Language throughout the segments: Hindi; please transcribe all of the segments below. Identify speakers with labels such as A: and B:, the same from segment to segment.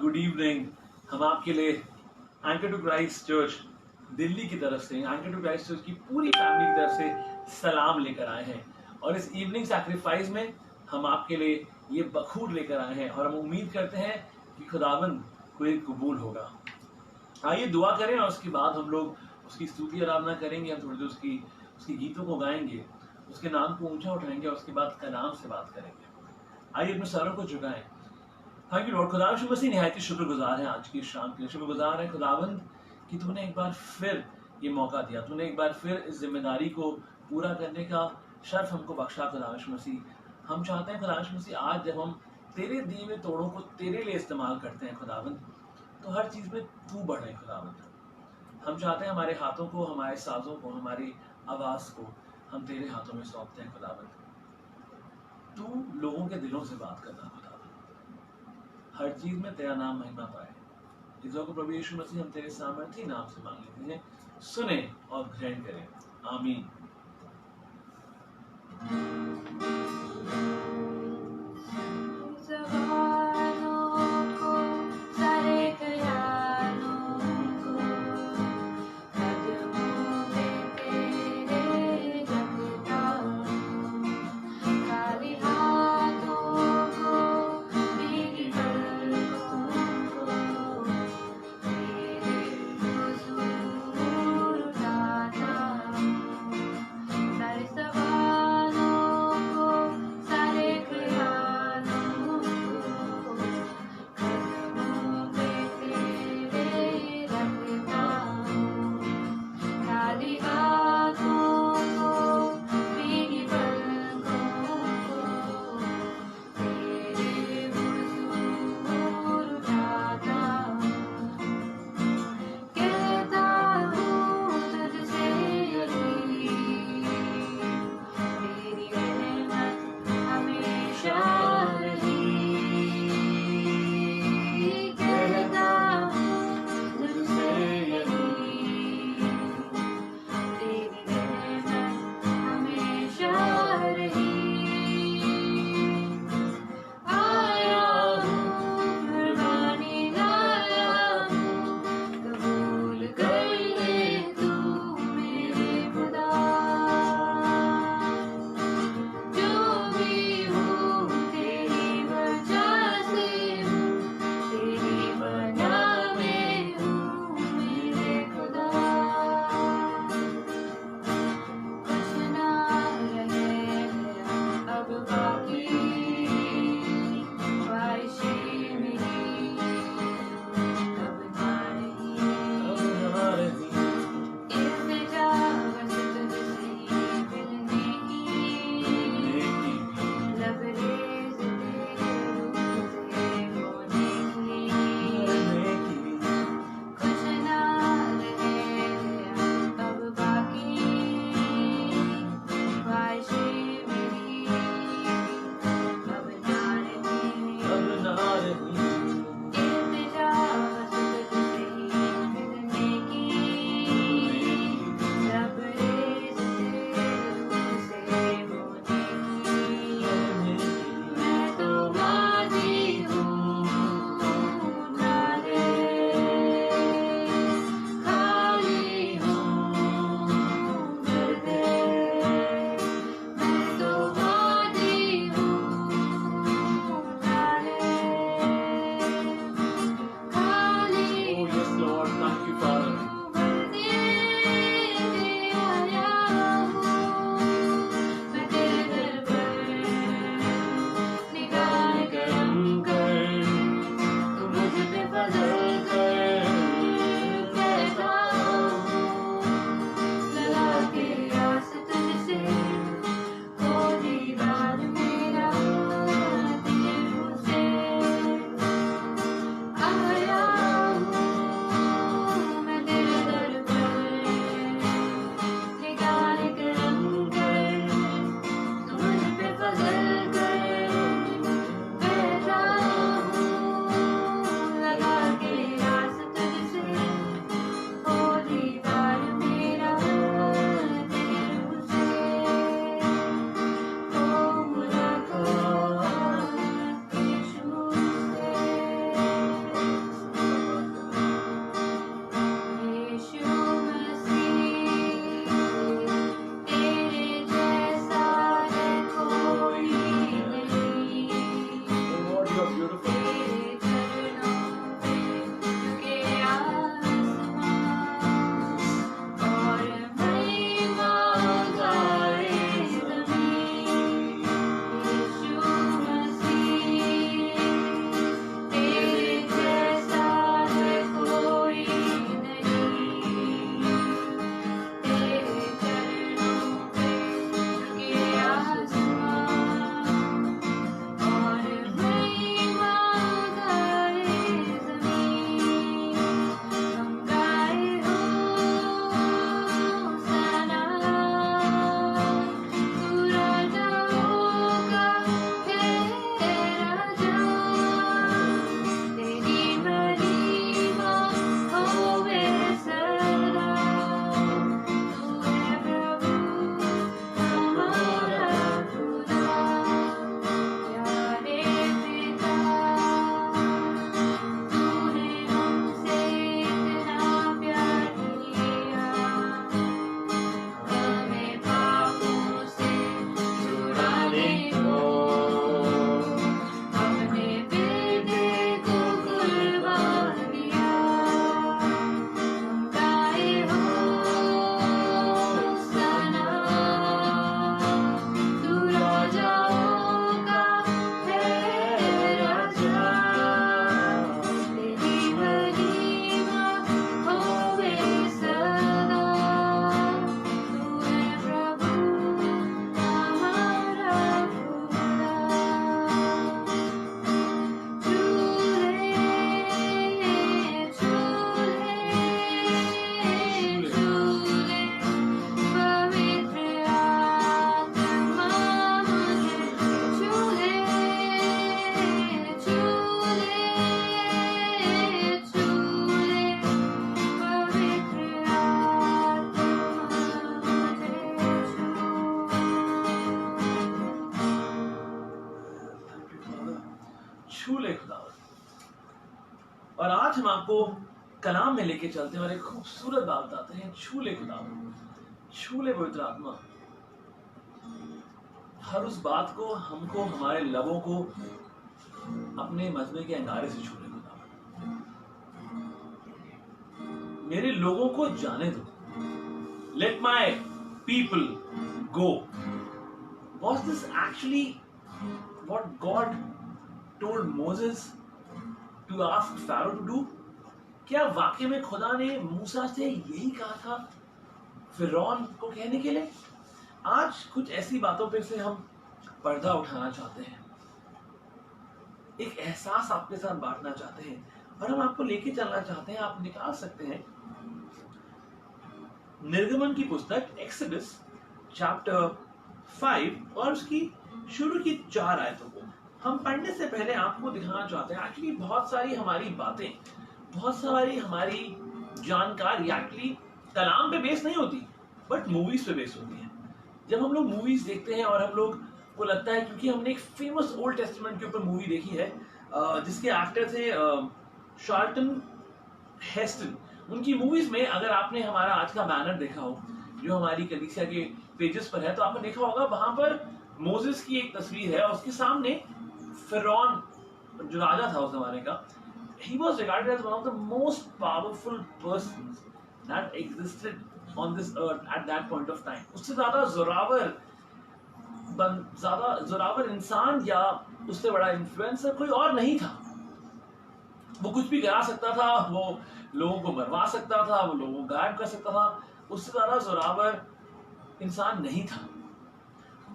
A: Good evening. हम आपके लिए anchor to Christ Church Delhi की तरफ से, एंकर टू क्राइस्ट चर्च की पूरी फैमिली की तरफ से सलाम लेकर आए हैं। और इस इवनिंग सैक्रिफाइस में हम आपके लिए ये बखूर लेकर आए हैं और हम उम्मीद करते हैं कि खुदावंद को ये कबूल होगा। आइए दुआ करें और उसके बाद हम लोग उसकी स्तुति आराधना करेंगे। हम थोड़ी देर उसकी गीतों को गाएंगे, उसके नाम को ऊंचा उठाएंगे और उसके बाद कलाम से बात करेंगे। आइए अपने सरों को झुकाएं। Thank you Lord. खुदा यीशु मसीह निहायत ही शुक्रगुजार है आज की शाम के लिए। शुक्रगुजार है खुदावंद कि तूने एक बार फिर ये मौका दिया, तूने एक बार फिर इस जिम्मेदारी को पूरा करने का शर्फ हमको बख्शा। खुदा यीशु मसीह हम चाहते हैं खुदा यीशु मसीह आज जब हम तेरे दिए हुए तोड़ों को तेरे लिए इस्तेमाल करते हैं खुदावंद, तो हर चीज़ में तू बढ़े खुदावंद। हम चाहते हैं हमारे हाथों को, हमारे साजों को, हमारी आवाज़ को हम तेरे हाथों में सौंपते हैं खुदावंद। तू लोगों के दिलों से बात करना खुदावंद, हर चीज में तेरा नाम महिमा पाए। इस दुआ को प्रभु यीशु मसीह हम तेरे सामर्थी नाम से मांग लेते हैं, सुने और ग्रहण करें। आमीन। आज हम आपको कलाम में लेके चलते हैं और एक खूबसूरत बात बताते हैं, छू ले खुदा, छू ले पवित्र आत्मा। हर उस बात को हमको, हमारे लबों को अपने मजमे के अंगारे से छू ले खुदा। मेरे लोगों को जाने दो। Let my people go. Was this actually what God told Moses to ask Pharaoh to do? क्या वाकई में खुदा ने मूसा से यही कहा था फिरौन को कहने के लिए? आज कुछ ऐसी बातों पे से हम पर्दा उठाना चाहते हैं, एक एहसास आपके साथ बांटना चाहते हैं और हम आपको लेके चलना चाहते हैं। आप निकाल सकते हैं निर्गमन की पुस्तक एक्सोडस चैप्टर 5 और उसकी शुरू की 4 आयतों को हम पढ़ने से पहले आपको दिखाना चाहते हैं। एक्चुअली बहुत सारी हमारी बातें, बहुत सारी हमारी जानकारी एक्चुअली कलाम पे बेस नहीं होती, बट मूवीज पे बेस होती है। जब हम लोग मूवीज देखते हैं और हम लोग को लगता है, क्योंकि हमने एक फेमस ओल्ड टेस्टामेंट के ऊपर मूवी देखी है जिसके एक्टर थे शार्लटन हेस्टन। उनकी मूवीज में अगर आपने हमारा आज का बैनर देखा हो जो हमारी कलीसिया के पेजेस पर है, तो आपने देखा होगा वहां पर मोसेस की एक तस्वीर है और उसके सामने फिरौन जो राजा था उस जमाने का, he was regarded as one of the most powerful persons that existed on this earth at that point of time. उससे ज्यादा जोरावर इंसान या उससे बड़ा इन्फ्लुएंसर कोई और नहीं था। वो कुछ भी करा सकता था, वो लोगों को मरवा सकता था, वो लोगों को गायब कर सकता था, उससे ज्यादा जोरावर इंसान नहीं था।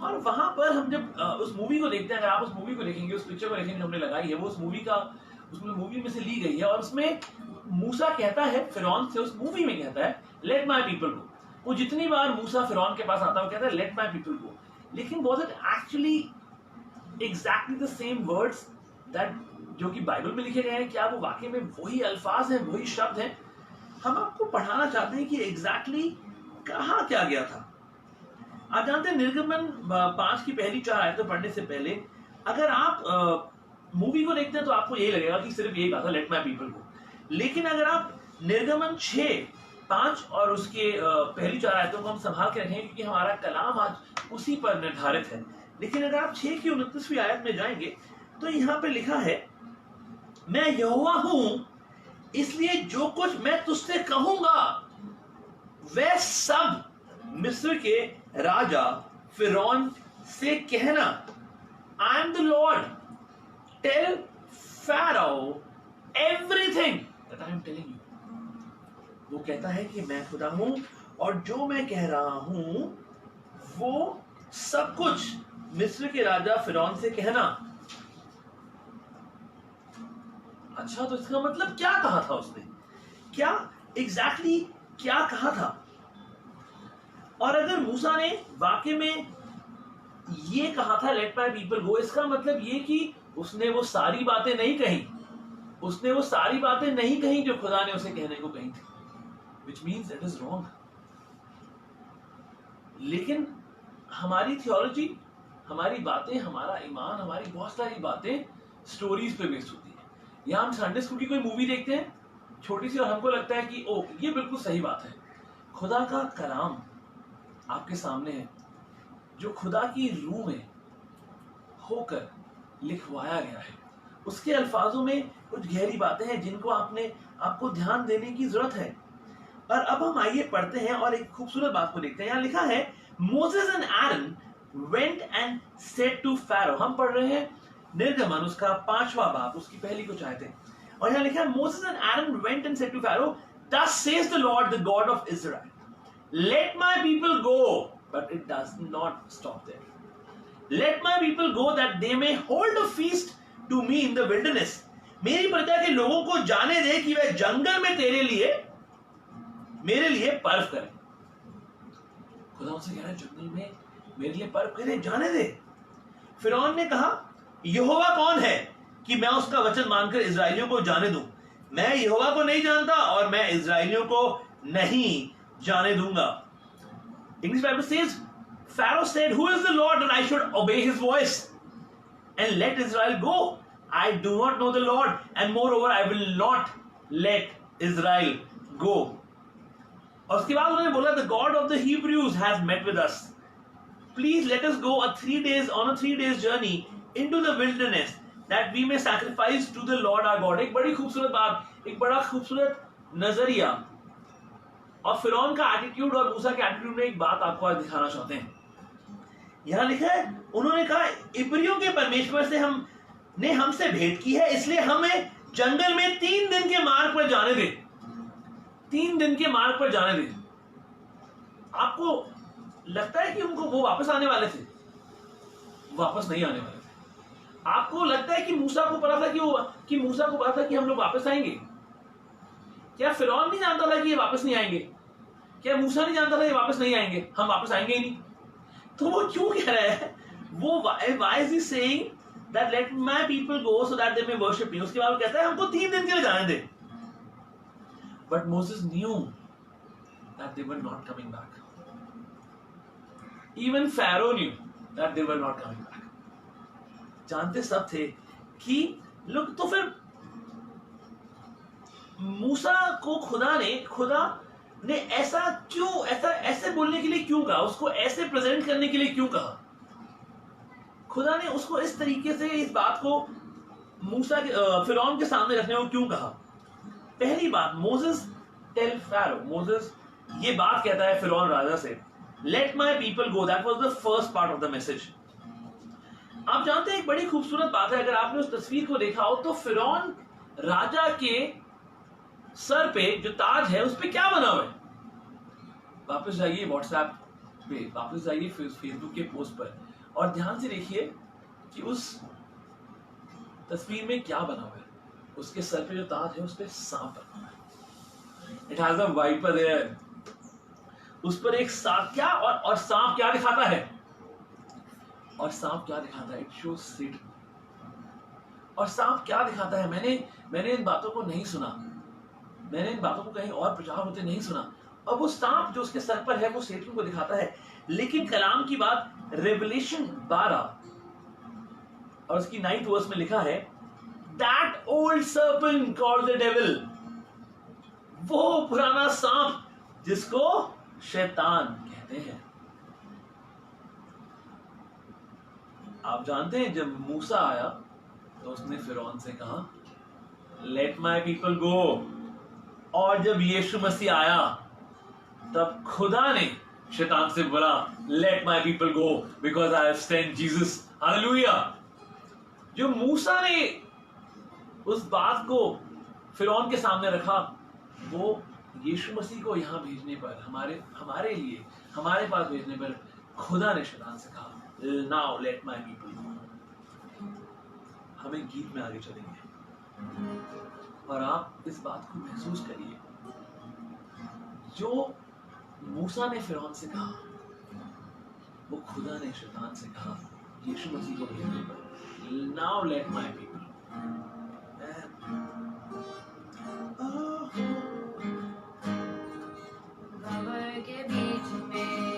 A: और वहां पर हम जब उस मूवी को देखते हैं, अगर आप उस मूवी को देखेंगे, उस पिक्चर को देखेंगे जो हमने लगाई है, वो उस मूवी में से ली गई है और उसमें मूसा कहता है फिरौन से, उस मूवी में कहता है लेट माय पीपल गो। वो जितनी बार मूसा फिरौन के पास आता है वो कहता है लेट माय पीपल गो, लेकिन was it actually exactly the same words that जो कि बाइबल में लिखे गए हैं? क्या वो वाकई में वही अल्फाज हैं, वही शब्द हैं? हम आपको पढ़ाना चाहते हैं कि एग्जैक्टली कहा क्या गया था। आप जानते हैं निर्गमन 5 की पहली 4 आयतें पढ़ने से पहले अगर आप मूवी को देखते हैं तो आपको यही लगेगा कि सिर्फ यही कहा था लेट माय पीपल गो, लेकिन अगर आप निर्गमन 6, 5 और उसके पहली 4 आयतों को हम संभाल के रखें, क्योंकि हमारा कलाम आज उसी पर निर्धारित है। लेकिन अगर आप 6 की 29वीं आयत में जाएंगे तो यहाँ पे लिखा है, मैं यहोवा हूं इसलिए जो कुछ मैं तुझसे कहूंगा वह सब मिस्र के राजा फिरौन से कहना। I am the Lord, tell Pharaoh everything that I am telling you। वो कहता है कि मैं खुदा हूं और जो मैं कह रहा हूं वो सब कुछ मिस्र के राजा फिरौन से कहना। अच्छा, तो इसका मतलब क्या कहा था उसने? क्या एग्जैक्टली क्या कहा था? और अगर मूसा ने वाकई में ये कहा था लेट माय पीपल गो, इसका मतलब ये कि उसने वो सारी बातें नहीं कही, उसने वो सारी बातें नहीं कही जो खुदा ने उसे कहने को कही थी, which means that is wrong। लेकिन हमारी थियोलॉजी, हमारी बातें, हमारा ईमान, हमारी बहुत सारी बातें स्टोरीज पे बेस्ड होती है। या हम संडे स्कूल की कोई मूवी देखते हैं छोटी सी और हमको लगता है कि ओ ये बिल्कुल सही बात है। खुदा का कलाम आपके सामने है जो खुदा की रूह में होकर लिखवाया गया है। उसके अल्फाजों में कुछ गहरी बातें हैं जिनको आपको ध्यान देने की जरूरत है। और अब हम आइए पढ़ते हैं और एक खूबसूरत बात को देखते हैं। यहाँ लिखा है Moses and Aaron went and said to Pharaoh. हम पढ़ रहे हैं निर्गमन उसका 5वां बाब, उसकी पहली कुछ आयतें। और यहाँ लिखा है Moses and Aaron went and said to Pharaoh, thus says the Lord, the God of Israel, let my people go, but it does not stop there. Let my people go that they may hold a feast to me in the wilderness। मेरी प्रजा के लोगों को जाने दे कि वे जंगल में मेरे लिए पर्व करें। खुदा उनसे कह रहा है जंगल में मेरे लिए पर्व करें, जाने दे। फिरौन ने कहा यहोवा कौन है कि मैं उसका वचन मानकर इजराइलियों को जाने दूं? मैं यहोवा को नहीं जानता और मैं इजराइलियों को नहीं जाने दूंगा। English Bible says, Pharaoh said, who is the Lord that I should obey his voice and let Israel go? I do not know the Lord, and moreover I will not let Israel go. और उसके बाद उन्होंने बोला the God of the Hebrews has met with us, please let us go on a 3 days journey into the wilderness that we may sacrifice to the Lord our God। एक बड़ी खूबसूरत बात, एक बड़ा खूबसूरत नजरिया। और फिरौन का एटीट्यूड और मूसा के एटीट्यूड में एक बात आपको आज दिखाना चाहते हैं। यहां लिखा है, उन्होंने कहा इब्रियों के परमेश्वर से हमने हमसे भेंट की है, इसलिए हमें जंगल में 3 दिन के मार्ग पर जाने दे। 3 दिन के मार्ग पर जाने दे। आपको लगता है कि उनको वो वापस आने वाले थे? वापस नहीं आने वाले थे। आपको लगता है कि मूसा को पता था कि मूसा को पता था कि हम लोग वापस आएंगे? क्या फिरौन नहीं जानता था कि ये वापस नहीं आएंगे? क्या मूसा नहीं जानता था ये वापस नहीं आएंगे, हम वापस आएंगे ही नहीं? तो वो क्यों कह रहा है? वो why is he saying that let my people go so that they may worship me? उसके बाद वो कहता है हमको 3 दिन के लिए जाने दे। But Moses knew that they were not coming back. Even Pharaoh knew that they were not coming back. जानते सब थे कि लोग, तो फिर मूसा को खुदा ने ऐसा क्यों, ऐसे बोलने के लिए क्यों कहा? उसको ऐसे प्रेजेंट करने के लिए क्यों कहा? खुदा ने उसको इस तरीके से इस बात को मूसा के फिरौन के सामने रखने को क्यों कहा? पहली बात, मोसेस टेल फैरो, मोसेस ये बात कहता है फिरौन राजा से, late my people go. That was the first part of the message. आप जानते हैं एक बड़ी खूबसूरत बात है, अगर आपने उस तस्वीर को देखा हो तो फिरौन राजा के सर पे जो ताज है उस पे क्या बना हुआ है? वापस जाइए व्हाट्सएप पे, वापस जाइए फेसबुक के पोस्ट पर और ध्यान से देखिए कि उस तस्वीर में क्या बना हुआ है। उसके सर पे जो ताज है उस पे सांप बना हुआ है। It has a viper there. उस पर एक सांप, क्या और सांप क्या दिखाता है? और सांप क्या दिखाता है? It shows sit. और सांप क्या दिखाता है? मैंने इन बातों को नहीं सुना, मैंने इन बातों को कहीं और प्रचार होते नहीं सुना। अब वो सांप जो उसके सर पर है वो सेटन को दिखाता है। लेकिन कलाम की बात, रेवलेशन 12 और उसकी 9th वर्स में लिखा है, that old serpent called the devil, वो पुराना सांप जिसको शैतान कहते हैं। आप जानते हैं जब मूसा आया तो उसने फिरौन से कहा लेट माई पीपल गो, और जब यीशु मसीह आया तब खुदा ने शैतान से बोला late my people go because I have sent Jesus. Hallelujah. जो मूसा ने उस बात को फिरौन के सामने रखा, वो यीशु मसीह को यहां भेजने पर, हमारे लिए हमारे पास भेजने पर खुदा ने शैतान से कहा नाउ लेट माई पीपल गो। हमें गीत में आगे चलेंगे और आप इस बात को महसूस करिए, जो मूसा ने फिरौन से कहा वो खुदा ने शैतान से कहा यीशु मसीह को भेजने पर, नाउ लेट माई पीपल।
B: के बीच में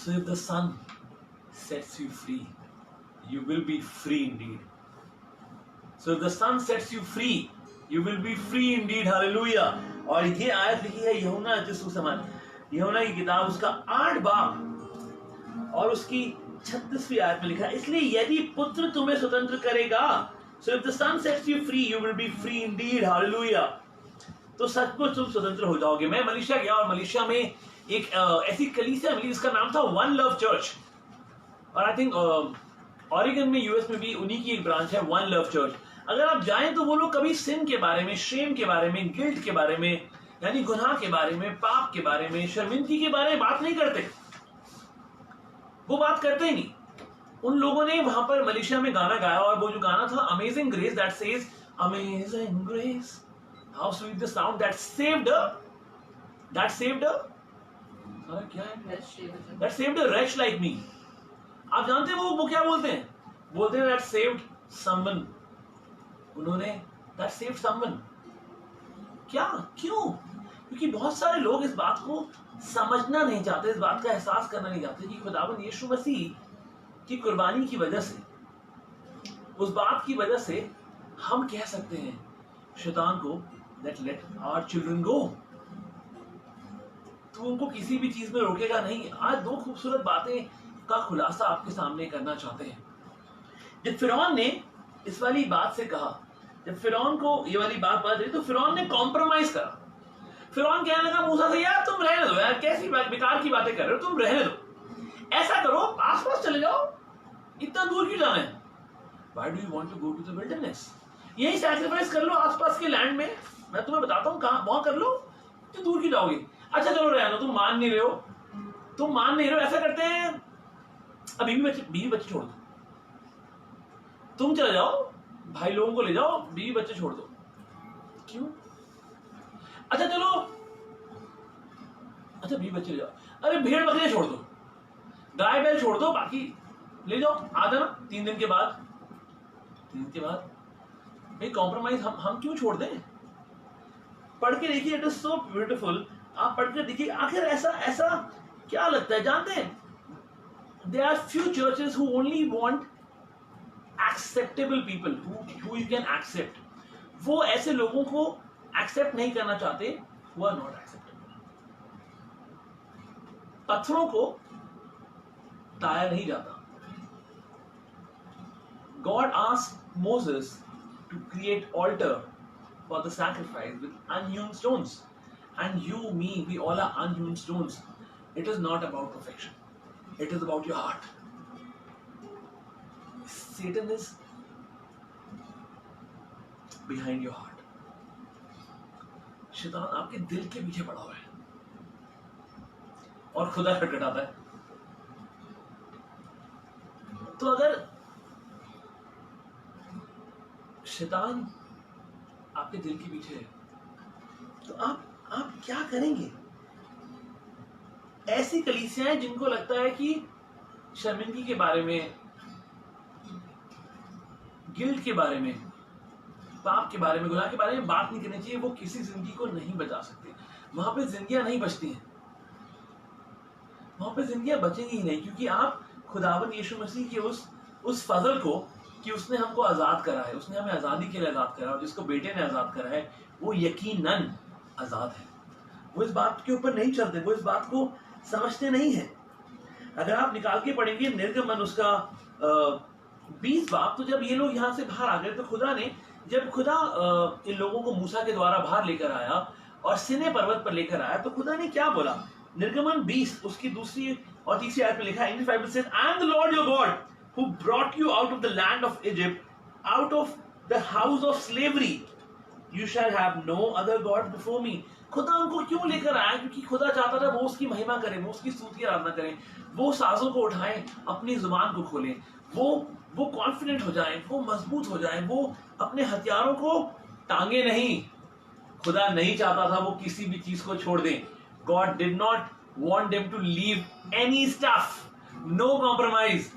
A: So if the Son sets you free, you will be free indeed. So if the Son sets you free, you will be free indeed. Hallelujah. और ये आयत लिखी है यूहन्ना यूहन्ना की किताब उसका 8 बाब और उसकी 36वीं आयत में लिखा है, इसलिए यदि पुत्र तुम्हें स्वतंत्र करेगा, so if the Son sets you free, you will be free indeed. Hallelujah. तो सचमुच तुम स्वतंत्र हो जाओगे. मैं मलेशिया गया और मलेशिया में एक ऐसी कलीसिया मिली जिसका नाम था वन लव चर्च, और आई थिंक ऑरिगन में यूएस में भी उन्हीं की एक ब्रांच है वन लव चर्च. अगर आप जाएं तो वो लोग कभी सिन के बारे में, शेम के बारे में, गिल्ट के बारे में, यानी गुनाह के बारे में, पाप के बारे में, शर्मिंदगी के बारे में बात नहीं करते. वो बात करते ही नहीं. उन लोगों ने वहां पर मलेशिया में गाना गाया, और वो जो गाना था amazing grace, that says amazing grace how sweet the sound that saved क्या है, that saved a rash like me. आप जानते हैं वो क्या बोलते हैं दैट सेव्ड समवन. उन्होंने दैट सेव्ड समवन. क्या, क्यों? क्योंकि बहुत सारे लोग इस बात को समझना नहीं चाहते, इस बात का एहसास करना नहीं चाहते कि खुदावंद यीशु मसीह की कुर्बानी की वजह से, उस बात की वजह से हम कह सकते हैं शैतान को that let our children go. तो उनको किसी भी चीज में रोकेगा नहीं. आज 2 खूबसूरत बातें का खुलासा आपके सामने करना चाहते हैं. जब फिरौन ने इस वाली बात से कहा, जब फिरौन को ये वाली बात पता चली, तो फिरौन ने कॉम्प्रोमाइज करा. फिरौन कहने लगा मूसा से, यार तुम रहने दो, यार कैसी बात, बेकार की बातें कर रहे हो, तुम रहने दो. ऐसा करो, आसपास चले जाओ, इतना दूर क्यों जाना है? Why do you want to go to the wilderness? यही सैक्रिफाइस कर लो आसपास के लैंड में, मैं तुम्हें बताता हूँ कहाँ, वहां कर लो, तो दूर क्यों जाओगे? अच्छा चलो रहने दो, तुम मान नहीं रहे हो. ऐसा करते हैं, अभी बीवी बच्चे छोड़ दो, तुम चले जाओ, भाई लोगों को ले जाओ, बीवी बच्चे छोड़ दो. क्यों? अच्छा चलो, अच्छा बीवी बच्चे ले जाओ, अरे भेड़ बकरियां छोड़ दो, गाय बैल छोड़ दो, बाकी ले जाओ, आ जाना 3 दिन के बाद. भाई कॉम्प्रोमाइज हम क्यों छोड़ दें? पढ़ के देखिए, इट इज सो ब्यूटीफुल. आप पढ़ के देखिए, आखिर ऐसा क्या लगता है? जानते हैं, there are few churches who only want acceptable people who you can accept. वो ऐसे लोगों को एक्सेप्ट नहीं करना चाहते who are not acceptable. पत्थरों को ताया नहीं जाता. God asked Moses to create altar for the sacrifice with unhewn stones, and you, me, we all are unhewn stones. It is not about perfection, it is about your heart. Satan is behind your heart. शैतान आपके दिल के पीछे पड़ा हुआ है और खुदा खटखटाता है. तो अगर शैतान आपके दिल के पीछे है, तो आप क्या करेंगे? ऐसी कलीसियाएं जिनको लगता है कि शर्मिंदगी के बारे में, गिल्ट के बारे में, पाप के बारे में, गुनाह के बारे में बात नहीं करनी चाहिए, वो किसी जिंदगी को नहीं बचा सकते. वहां पे जिंदगियां नहीं बचती हैं, वहां पे जिंदगियां बचेंगी ही नहीं, क्योंकि आप खुदावंद यीशु मसीह के उस फजल को, कि उसने हमको आजाद करा है, उसने हमें आजादी के लिए आजाद करा, और जिसको बेटे ने आजाद करा है वो यकीनन आजाद है. वो इस बात के ऊपर नहीं चलते, वो इस बात को समझते नहीं है. अगर आप निकाल के पढ़ेंगे निर्गमन उसका 20 बाब, तो जब ये लोग यहाँ से बाहर आ गए, तो जब खुदा इन लोगों को मूसा के द्वारा बाहर लेकर आया और सिने पर्वत पर लेकर आया, तो खुदा ने क्या बोला? निर्गमन 20 उसकी 2 और 3 आयत में लिखा है, इन 5 says, I am the Lord your God who brought you out of the land of Egypt, out of the house of slavery. You shall have no other God before me. खुदा उनको क्यों लेकर आया? क्योंकि खुदा चाहता था वो उसकी महिमा करें, वो उसकी स्तुति आराधना करें, वो साजों को उठाएं, अपनी जुबान को खोलें, वो कॉन्फिडेंट हो जाएं, वो मजबूत हो जाएं, वो अपने हथियारों को टांगे नहीं. खुदा नहीं चाहता था वो किसी भी चीज को छोड़ दें. God did not want them to leave any stuff. No compromise.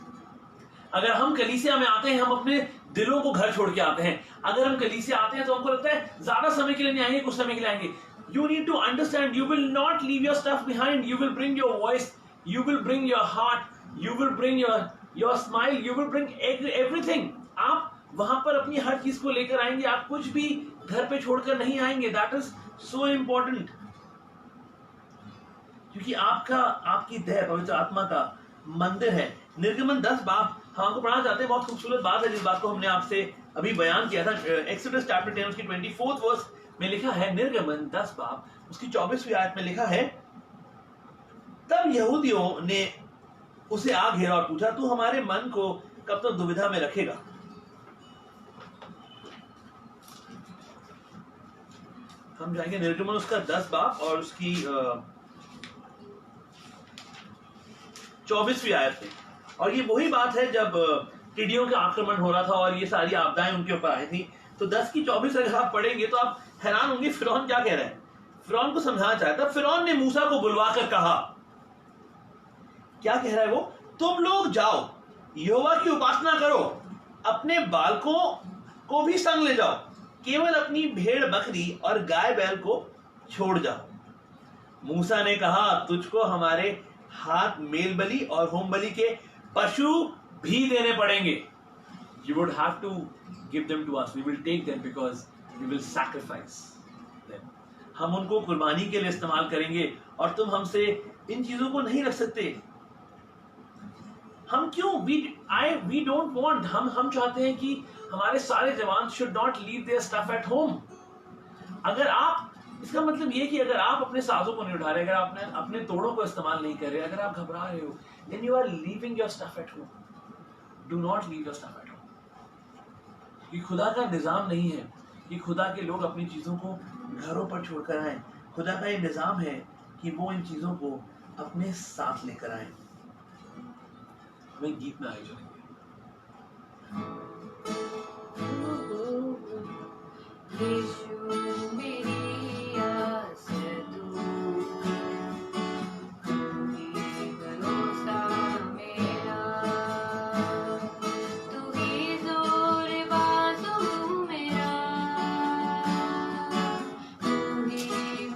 A: अगर हम कलीसिया में आते हैं, हम अपने दिलों को घर छोड़ के आते हैं. अगर हम कलीसिया आते हैं तो हमको लगता है ज्यादा समय के लिए नहीं आएंगे, कुछ समय के लिए आएंगे. You need to understand, you will not leave your stuff behind. You will bring your voice You will bring your heart, you will bring your smile, you will bring everything. आप वहां पर अपनी हर चीज को लेकर आएंगे, आप कुछ भी घर पे छोड़कर नहीं आएंगे. दैट इज सो इम्पोर्टेंट, क्योंकि आपकी देह पवित्र आत्मा का मंदिर है. निर्गमन 10 बाप हम आपको पढ़ना चाहते हैं. बहुत खूबसूरत बात है जिस बात को हमने आपसे अभी बयान किया था. एक्सोडस चैप्टर 10 उसकी 24th वर्स में लिखा है, निर्गमन 10 बाप उसकी 24वीं आयत में लिखा है, तब यहूदियों ने उसे आ घेरा और पूछा, तू हमारे मन को कब तक दुविधा में रखेगा. हम जाएंगे निर्गमन उसका 10 बाप और उसकी 24वीं आयत में. और ये वही बात है जब टिड्डियों का आक्रमण हो रहा था और ये सारी आपदाएं उनके ऊपर आई थी. तो 10 की 24 अगर आप पढ़ेंगे तो आप हैरान होंगे फिरौन क्या कह रहा है. फिरौन को समझाना चाहता. फिरौन ने मूसा को बुलवाकर कहा, क्या कह रहा है वो, तुम लोग जाओ, यहोवा की उपासना करो, अपने बालकों को भी संग ले जाओ, केवल अपनी भेड़ बकरी और गाय बैल को छोड़ जाओ. मूसा ने कहा, तुझको हमारे हाथ मेल बलि और होम बलि के पशु भी देने पड़ेंगे. You would have to give them to us. We will take them because we will sacrifice them. हम उनको कुर्बानी के लिए इस्तेमाल करेंगे और तुम हमसे इन चीजों को नहीं रख सकते. हम क्यों? We don't want. हम चाहते हैं कि हमारे सारे जवान should not leave their stuff at home. अगर आप, इसका मतलब ये कि अगर आप अपने साजों को नहीं उठा रहे, अगर आप अपने तोड़ों को इस्तेमाल नहीं कर रहे, अगर आप घबरा रहे हो, then you are leaving your stuff at home. Do not leave your stuff at home. ये खुदा का निजाम नहीं है कि खुदा के लोग अपनी चीजों को घरों पर छोड़कर आए. खुदा का ये निजाम है कि वो इन चीजों को अपने साथ लेकर आए. हमें गीत में आए जाएंगे.
B: यीशु मेरी आस तू ही भरोसा मेरा, तू ही जोर बाजू मेरा, तू ही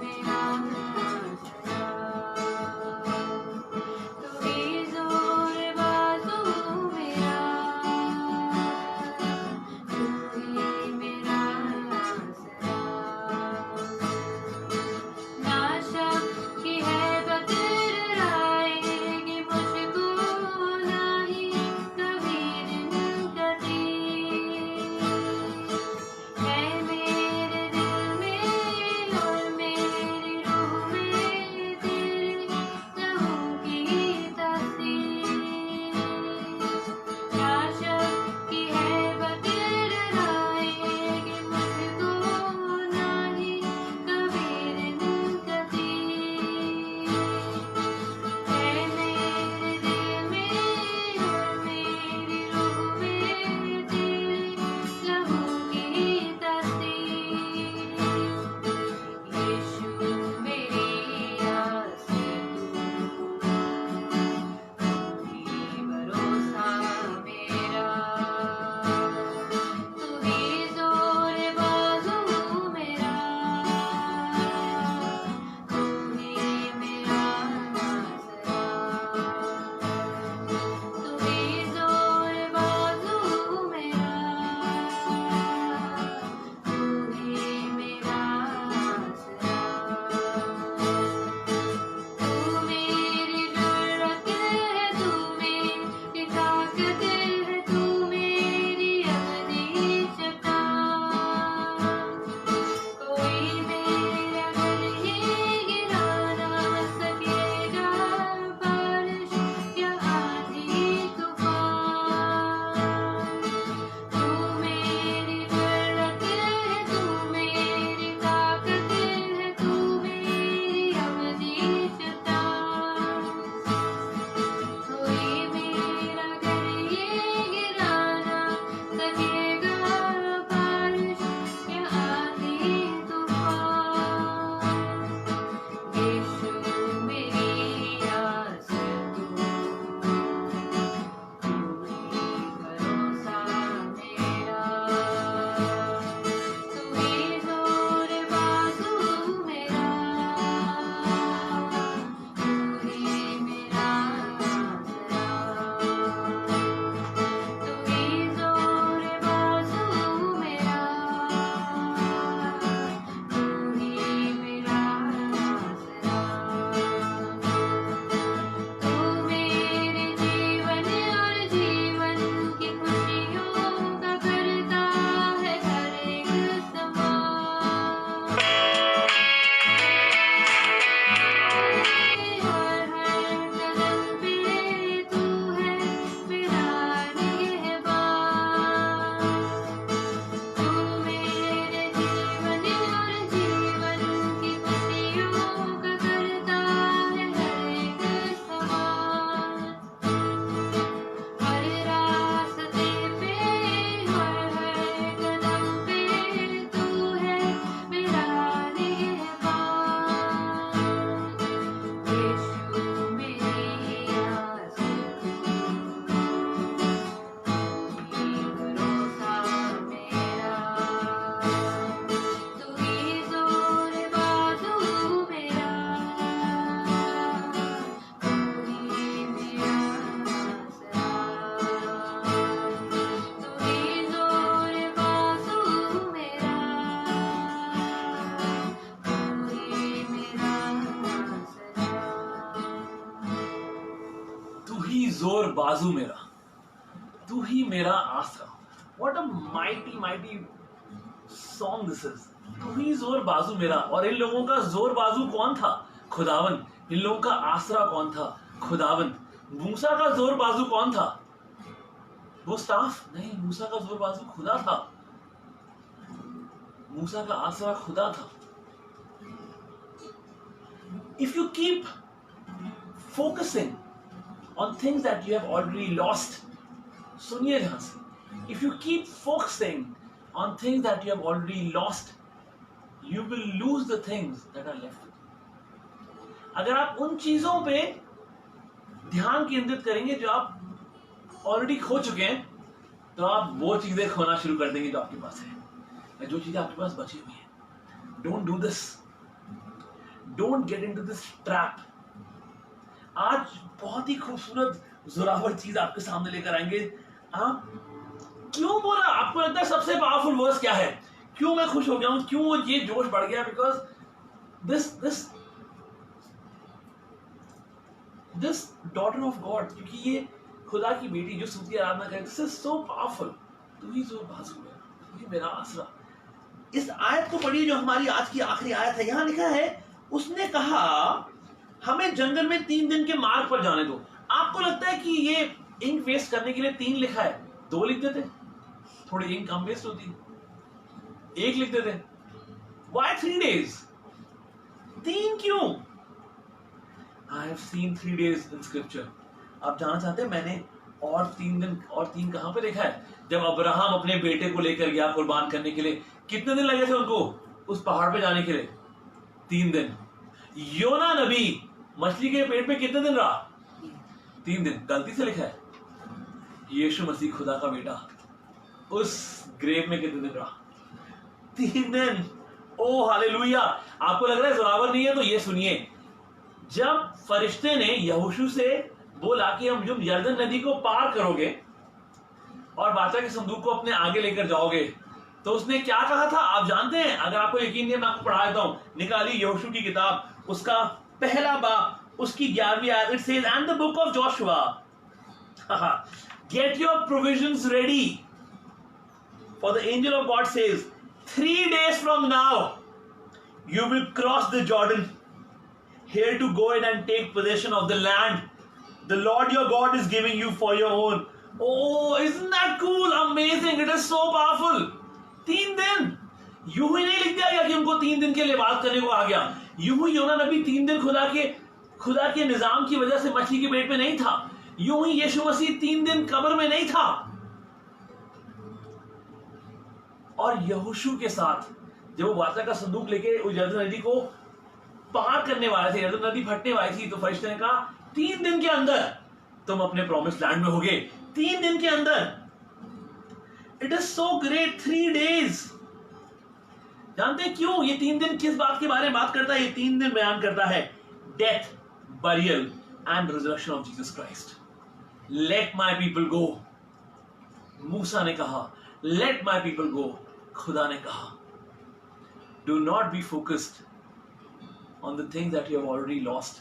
B: मेरा आसरा, तू ही जोर बाजू मेरा.
A: जोर बाजू मेरा, तू ही मेरा आसरा। What a mighty song this is. तू ही जोर बाजू मेरा। और इन लोगों का जोर बाजू कौन था? खुदावन। इन लोगों का आसरा कौन था? खुदावन। मूसा का जोर बाजू कौन था? वो स्टाफ नहीं, मूसा का जोर बाजू खुदा था। मूसा का आसरा खुदा था। If you keep focusing on things that you have already lost, सुनिए ध्यान से, if you keep focusing on things that you have already lost, you will lose the things that are left with you. अगर आप उन चीजों पे ध्यान केंद्रित करेंगे जो आप ऑलरेडी खो चुके हैं, तो आप वो चीजें खोना शुरू कर देंगे जो आपके पास है, जो चीजें आपके पास बची हुई है। Don't do this, don't get into this trap. आज बहुत ही खूबसूरत जोरावर चीज आपके सामने लेकर आएंगे। आप क्यों बोला? आपको लगता है सबसे पावरफुल वर्स क्या है? क्यों मैं खुश हो गया हूं? क्यों ये जोश बढ़ गया? Because this daughter of God, क्योंकि ये खुदा की बेटी जो स्तुति आराधना करे, दिस इज सो पावरफुल। तू ही जोर बाजू है, तू ही मेरा आसरा। इस आयत को पढ़िए जो हमारी आज की आखिरी आयत है। यहां लिखा है, उसने कहा हमें जंगल में 3 दिन के मार्ग पर जाने दो। आपको लगता है कि ये इंक वेस्ट करने के लिए 3 लिखा है? 2 लिख देते, थोड़ी इंक कम वेस्ट होती, 1 लिख देते। Why 3 days? 3 क्यों? I have seen 3 days in scripture. आप जानना चाहते हैं मैंने और 3 दिन और 3 कहां पे देखा है? जब अब्राहम अपने बेटे को लेकर गया कुर्बान करने के लिए, कितने दिन लगे थे उनको उस पहाड़ पे जाने के लिए? 3 दिन। योना नबी मछली के पेट में कितने दिन रहा? 3 दिन। गलती से लिखा है। यीशु मसीह खुदा का बेटा उस ग्रेव में कितने दिन रहा? 3 दिन। ओ हालेलुया। आपको लग रहा है जोरावर नहीं है? तो ये सुनिए, जब फरिश्ते ने यहोशू से बोला कि हम जब यरदन नदी को पार करोगे और वाचा के संदूक को अपने आगे लेकर जाओगे, तो उसने क्या कहा था आप जानते हैं? अगर आपको यकीन नहीं है, मैं आपको पढ़ा देता हूं। निकाली यहोशू की किताब, उसका पहला बाब, उसकी 11वीं आयत। It says, and the book of Joshua, get your provisions ready, for the angel of God says, 3 days from now you will cross the Jordan here to go in and take possession of the land the Lord your God is giving you for your own. Oh, isn't that cool? Amazing. It is so powerful. 3 दिन। यूं ही नहीं लिख दिया गया कि हमको 3 दिन के लिबास करने को आ गया। यूं ही योना नबी 3 दिन खुदा के निजाम की वजह से मछली के पेट में नहीं था। यूं ही यीशु मसीह 3 दिन कब्र में नहीं था। और यहोशू के साथ जब वो वाचा का संदूक लेके उस यरदन नदी को पार करने वाले थे, यरदन नदी फटने वाली थी, तो फरिश्ते ने कहा 3 दिन के अंदर तुम अपने प्रॉमिस लैंड में होगे। 3 दिन के अंदर। It is so great. 3 days। जानते हैं क्यों ये 3 दिन किस बात के बारे में बात करता है? ये 3 दिन बयान करता है death, burial and resurrection of Jesus Christ. Let my people go. मूसा ने कहा लेट माई पीपल गो। खुदा ने कहा do not be focused on the things that you have already lost,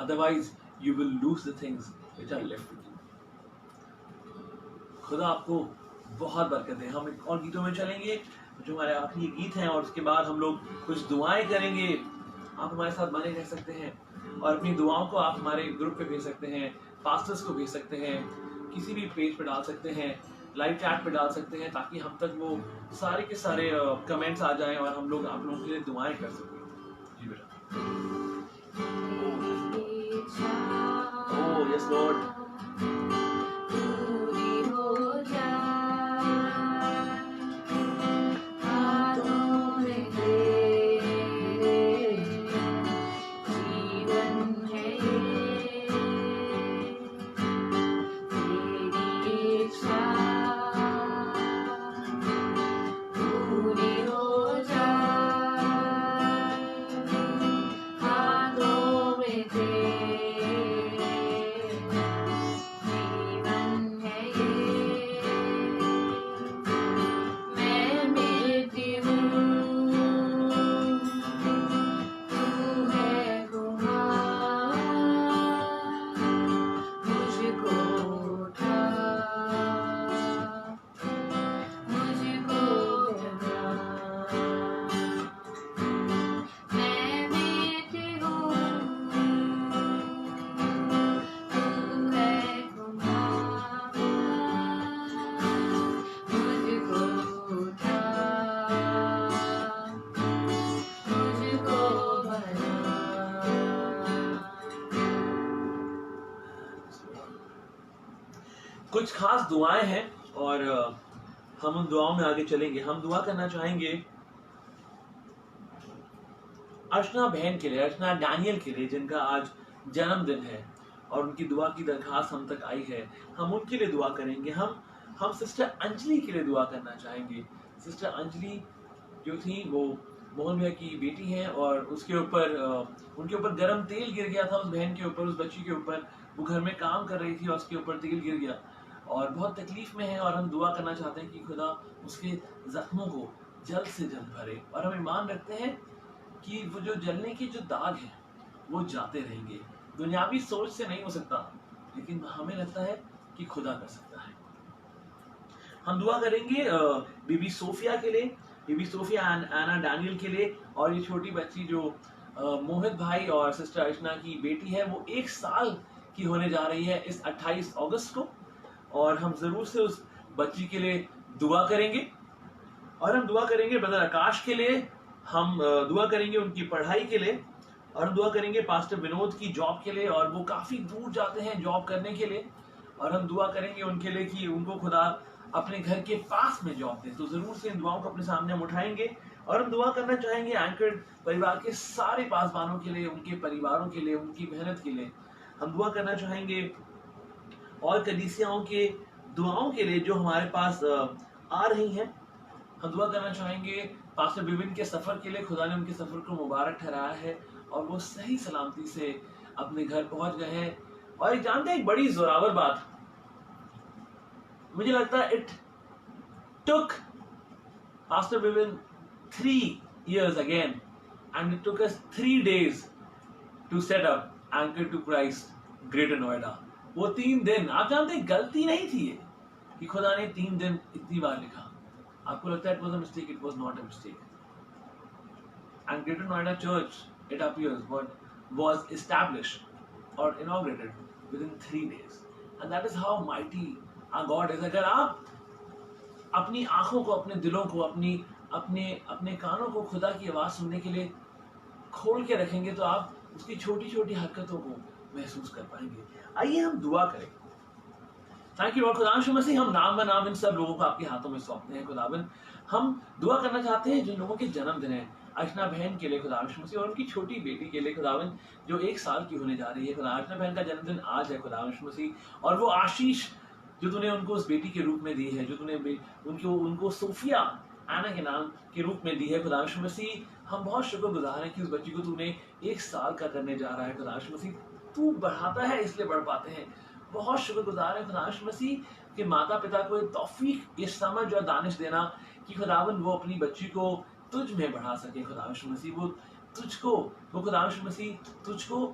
A: otherwise you will lose the things which are left with you. खुदा आपको बहुत बरकत दे। हम एक और गीतों में चलेंगे जो हमारे आखिरी गीत हैं, और उसके बाद हम लोग कुछ दुआएं करेंगे। आप हमारे साथ बने रह सकते हैं और अपनी दुआओं को आप हमारे ग्रुप पे भेज सकते हैं, पास्टर्स को भेज सकते हैं, किसी भी पेज पे डाल सकते हैं, लाइव चैट पे डाल सकते हैं, ताकि हम तक वो सारे के सारे कमेंट्स आ जाएं और हम लोग आप लोगों के लिए दुआएं कर सकें। जी बेटा। Oh, yes, Lord. कुछ खास दुआएं हैं और हम उन दुआओं में आगे चलेंगे। हम दुआ करना चाहेंगे अर्चना बहन के लिए, अर्चना डैनियल के लिए, जिनका आज जन्मदिन है और उनकी दुआ की दरखास्त हम तक आई है। हम उनके लिए दुआ करेंगे। हम सिस्टर अंजलि के लिए दुआ करना चाहेंगे। सिस्टर अंजलि जो थी वो मोहन भैया की बेटी हैं और उसके ऊपर उनके ऊपर गर्म तेल गिर गया था, उस बहन के ऊपर, उस बच्ची के ऊपर। वो घर में काम कर रही थी और उसके ऊपर तेल गिर गया और बहुत तकलीफ में है। और हम दुआ करना चाहते हैं कि खुदा उसके जख्मों को जल्द से जल्द भरे। और हम ईमान रखते हैं कि वो जो जलने के जो दाग हैं वो जाते रहेंगे। दुनियावी सोच से नहीं हो सकता, लेकिन हमें लगता है कि खुदा कर सकता है। हम दुआ करेंगे बीबी सोफिया के लिए, बीबी सोफिया आना डैनियल के लिए, और ये छोटी बच्ची जो मोहित भाई और सिस्टर अर्चना की बेटी है, वो 1 साल की होने जा रही है इस 28 अगस्त को। और हम जरूर से उस बच्ची के लिए दुआ करेंगे। और हम दुआ करेंगे ब्रदर आकाश के लिए, हम दुआ करेंगे उनकी पढ़ाई के लिए, और हम दुआ करेंगे पास्टर विनोद की जॉब के लिए, और वो काफी दूर जाते हैं जॉब करने के लिए। और हम दुआ करेंगे उनके लिए कि उनको खुदा अपने घर के पास में जॉब दे। तो जरूर से इन दुआओं को अपने सामने हम उठाएंगे। और हम दुआ करना चाहेंगे एंकर परिवार के सारे पासवानों के लिए, उनके परिवारों के लिए, उनकी मेहनत के लिए। हम दुआ करना चाहेंगे और कलीसियाओं के दुआओं के लिए जो हमारे पास आ रही हैं। हम दुआ करना चाहेंगे पास्टर विपिन के सफर के लिए, खुदा ने उनके सफर को मुबारक ठहराया है और वो सही सलामती से अपने घर पहुंच गए हैं। और एक जानते हैं एक बड़ी जोरावर बात, मुझे लगता है it took pastor Vipin 3 years again and it took us 3 days to set up Anchor to Christ Greater Noida। वो 3 दिन, आप जानते हैं गलती नहीं थी ये कि खुदा ने 3 दिन इतनी बार लिखा। आपको लगता है it was a mistake? It was not a mistake। And Greater Noida Church, it appears, was established or inaugurated within 3 days, and that is how mighty our God is। अगर आप अपनी आंखों को, अपने दिलों को, अपने कानों को खुदा की आवाज सुनने के लिए खोल के रखेंगे तो आप उसकी छोटी छोटी हरकतों को महसूस कर पाएंगे। आइए हम दुआ करें। Thank you Lord. खुदावंद मसीह, हम नाम बनाम इन सब लोगों को आपके हाथों में सौंपते हैं। खुदावंद, हम दुआ करना चाहते हैं जिन लोगों के जन्मदिन है, अर्चना बहन के लिए खुदावंद मसीह, और उनकी छोटी बेटी के लिए खुदावंद जो 1 साल की होने जा रही है। खुदा, अर्चना बहन का जन्मदिन आज है खुदावंद मसीह, और वो आशीष जो तूने उनको उस बेटी के रूप में दी है, जो तूने उनको सोफिया आना के नाम के रूप में दी है खुदावंद मसीह, हम बहुत शुक्रगुजार हैं कि उस बच्ची को तूने 1 साल का करने जा रहा है खुदावंद मसीह। तू बढ़ाता है इसलिए बढ़ पाते हैं। बहुत शुक्रगुजार है खुदावंद मसीह कि माता पिता को ये तौफीक, ये समझ और दानिश देना कि खुदावंद वो अपनी बच्ची को तुझ में बढ़ा सके। खुदावंद मसीह वो खुदावंद मसीह तुझको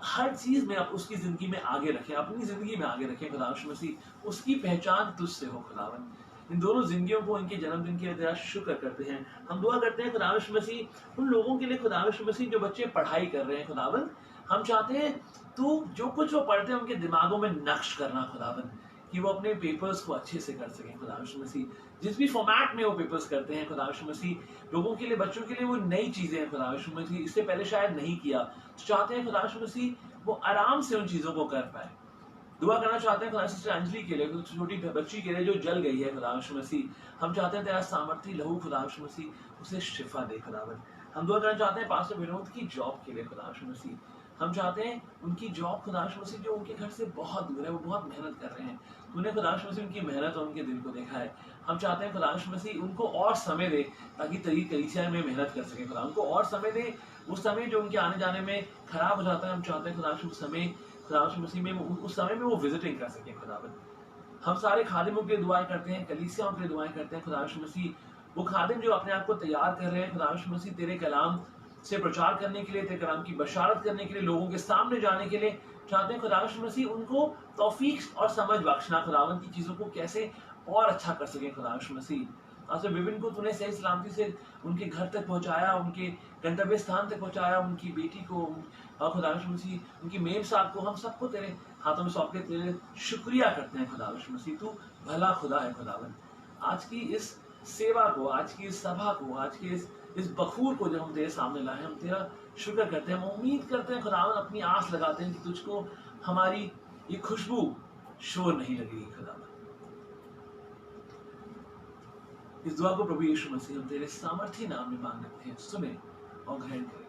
A: हर चीज में उसकी जिंदगी में आगे रखे, अपनी जिंदगी में आगे रखे खुदावंद मसीह। उसकी पहचान तुझसे हो खुदावंद। इन दोनों जिंदगियों को, इनके जन्मदिन के लिए तेरा शुक्र करते हैं। हम दुआ करते हैं खुदावंद मसीह उन लोगों के लिए खुदावंद मसीह जो बच्चे पढ़ाई कर रहे हैं खुदावंद। हम चाहते हैं तू जो कुछ वो पढ़ते हैं उनके दिमागों में नक्श करना खुदावंद, कि वो अपने पेपर्स को अच्छे से कर सकें खुदावंद मसीह। जिस भी फॉर्मेट में वो पेपर्स करते हैं खुदावंद मसीह, लोगों के लिए, बच्चों के लिए वो नई चीजें हैं खुदावंद मसीह, इससे पहले शायद नहीं किया। तो चाहते हैं खुदावंद मसीह वो आराम से उन चीजों को कर पाए। दुआ करना चाहते हैं खुदा सिस्टर अंजलि के लिए, छोटी बच्ची के लिए जो जल गई है खुदावंद मसीह। हम चाहते हैं तेरा सामर्थी लहू खुदावंद मसीह उसे शिफा दे खुदावंद। हम दुआ करना चाहते हैं पास्टर विनोद की जॉब के लिए खुदावंद मसीह। हम चाहते हैं उनकी जॉब खुदावंद मसीह जो उनके घर से बहुत दूर है, वो बहुत मेहनत कर रहे हैं। तूने खुदावंद मसीह उनकी मेहनत और उनके दिल को देखा है। हम चाहते हैं खुदावंद मसीह उनको और समय दे ताकि तेरी कलीसिया में मेहनत कर सके। खुदा उनको और समय दे, उस समय जो उनके आने जाने में खराब हो जाता है। हम चाहते हैं खुदावंद मसीह में उस समय में वो विजिटिंग कर सके खुदावंद। हम सारे खादिमों के लिए दुआएं करते हैं, कलीसियाओं के लिए दुआएं करते हैं खुदावंद मसीह। वो खादिम जो अपने आप को तैयार कर रहे हैं खुदावंद मसीह तेरे कलाम से प्रचार करने के लिए, तेरे कलाम की बशारत करने के लिए, लोगों के सामने जाने के लिए, चाहते हैं खुदावंद मसीह उनको तौफीक और समझ बख्शना खुदावंद की चीजों को कैसे और अच्छा कर सके खुदावंद मसीह। पास्टर विपिन को तूने सही सलामती से उनके घर तक पहुंचाया, उनके गंतव्य स्थान तक पहुंचाया, उनकी बेटी को खुदावंद मसीह, उनकी मेम साहब को, हम सबको तेरे हाथों में सौंप के तेरे शुक्रिया करते हैं खुदावंद मसीह। तू भला खुदा है खुदावंद। आज की इस सेवा को, आज की इस सभा को, आज की इस बखूर को जब हम तेरे सामने लाए, हम तेरा शुक्र करते हैं। हम उम्मीद करते हैं खुदावंद, अपनी आस लगाते हैं कि तुझको हमारी ये खुशबू शोर नहीं लगेगी खुदावन। इस दुआ को प्रभु यीशु मसीह हम तेरे सामर्थी नाम में मांग लेते हैं, सुने और ग्रहण करें।